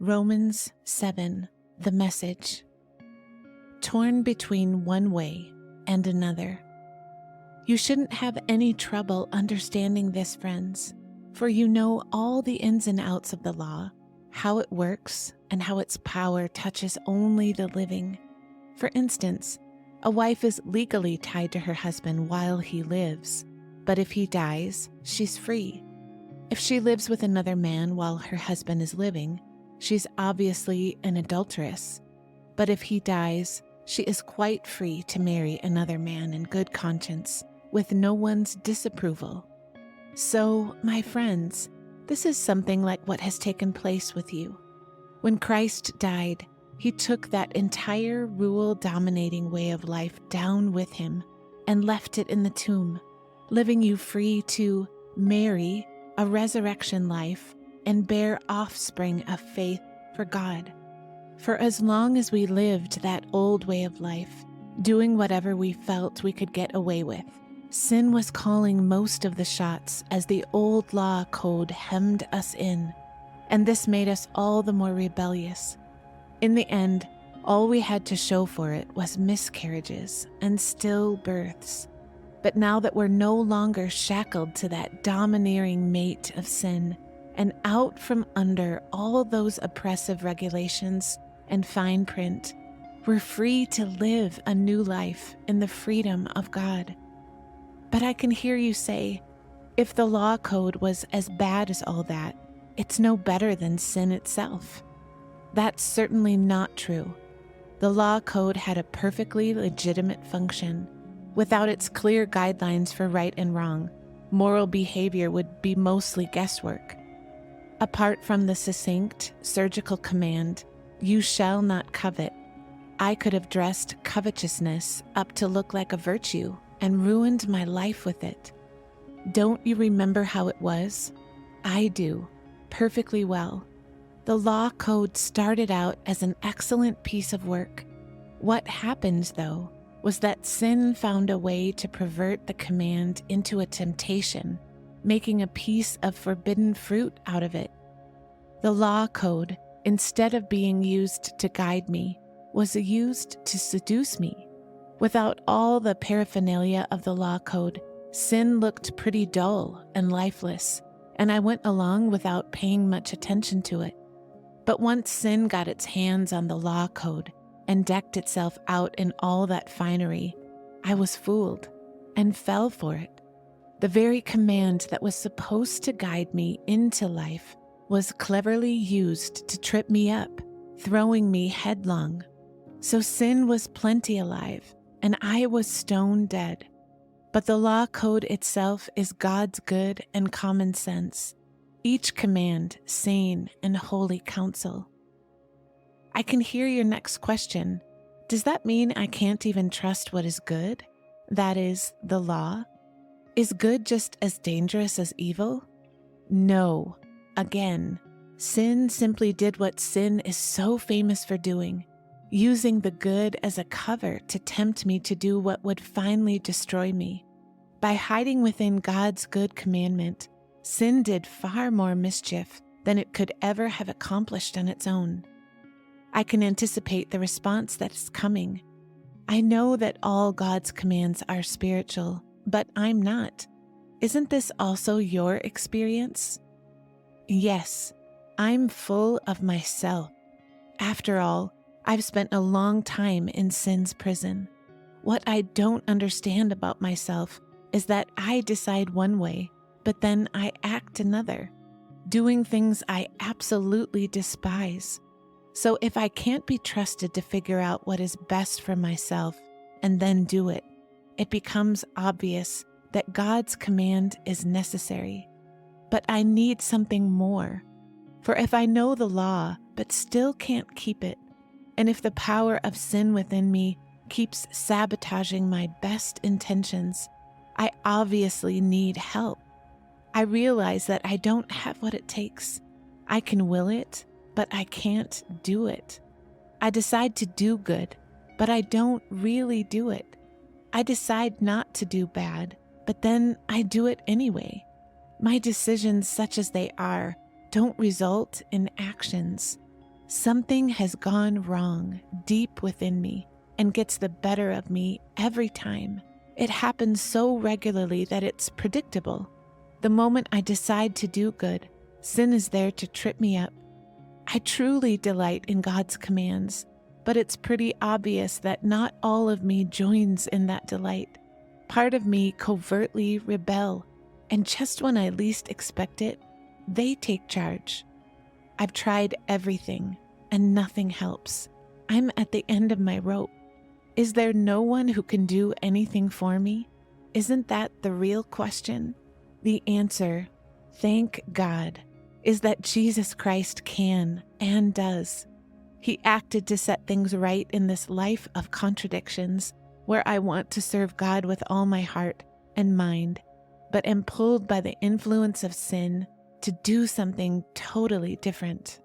Romans 7, the Message. Torn between one way and another. You shouldn't have any trouble understanding this, friends, for you know all the ins and outs of the law, how it works, and how its power touches only the living. For instance, a wife is legally tied to her husband while he lives, but if he dies, she's free. If she lives with another man while her husband is living, she's obviously an adulteress. But if he dies, she is quite free to marry another man in good conscience, with no one's disapproval. So, my friends, this is something like what has taken place with you. When Christ died, he took that entire rule-dominating way of life down with him and left it in the tomb, leaving you free to marry a resurrection life and bear offspring of faith for God. For as long as we lived that old way of life, doing whatever we felt we could get away with, sin was calling most of the shots as the old law code hemmed us in, and this made us all the more rebellious. In the end, all we had to show for it was miscarriages and stillbirths. But now that we're no longer shackled to that domineering mate of sin and out from under all those oppressive regulations and fine print, we're free to live a new life in the freedom of God. But I can hear you say, if the law code was as bad as all that, it's no better than sin itself. That's certainly not true. The law code had a perfectly legitimate function. Without its clear guidelines for right and wrong, moral behavior would be mostly guesswork. Apart from the succinct, surgical command, "You shall not covet," I could have dressed covetousness up to look like a virtue and ruined my life with it. Don't you remember how it was? I do, perfectly well. The law code started out as an excellent piece of work. What happened, though, was that sin found a way to pervert the command into a temptation, making a piece of forbidden fruit out of it. The law code, instead of being used to guide me, was used to seduce me. Without all the paraphernalia of the law code, sin looked pretty dull and lifeless, and I went along without paying much attention to it. But once sin got its hands on the law code and decked itself out in all that finery, I was fooled and fell for it. The very command that was supposed to guide me into life was cleverly used to trip me up, throwing me headlong. So sin was plenty alive, and I was stone dead. But the law code itself is God's good and common sense, each command sane and holy counsel. I can hear your next question. Does that mean I can't even trust what is good? That is, the law? Is good just as dangerous as evil? No. Again, sin simply did what sin is so famous for doing, using the good as a cover to tempt me to do what would finally destroy me. By hiding within God's good commandment, sin did far more mischief than it could ever have accomplished on its own. I can anticipate the response that is coming. I know that all God's commands are spiritual, but I'm not. Isn't this also your experience? Yes, I'm full of myself. After all, I've spent a long time in sin's prison. What I don't understand about myself is that I decide one way, but then I act another, doing things I absolutely despise. So if I can't be trusted to figure out what is best for myself and then do it, it becomes obvious that God's command is necessary. But I need something more. For if I know the law but still can't keep it, and if the power of sin within me keeps sabotaging my best intentions, I obviously need help. I realize that I don't have what it takes. I can will it, but I can't do it. I decide to do good, but I don't really do it. I decide not to do bad, but then I do it anyway. My decisions, such as they are, don't result in actions. Something has gone wrong deep within me and gets the better of me every time. It happens so regularly that it's predictable. The moment I decide to do good, sin is there to trip me up. I truly delight in God's commands, but it's pretty obvious that not all of me joins in that delight. Part of me covertly rebel, and just when I least expect it, they take charge. I've tried everything, and nothing helps. I'm at the end of my rope. Is there no one who can do anything for me? Isn't that the real question? The answer, thank God, is that Jesus Christ can and does. He acted to set things right in this life of contradictions, where I want to serve God with all my heart and mind, but am pulled by the influence of sin to do something totally different.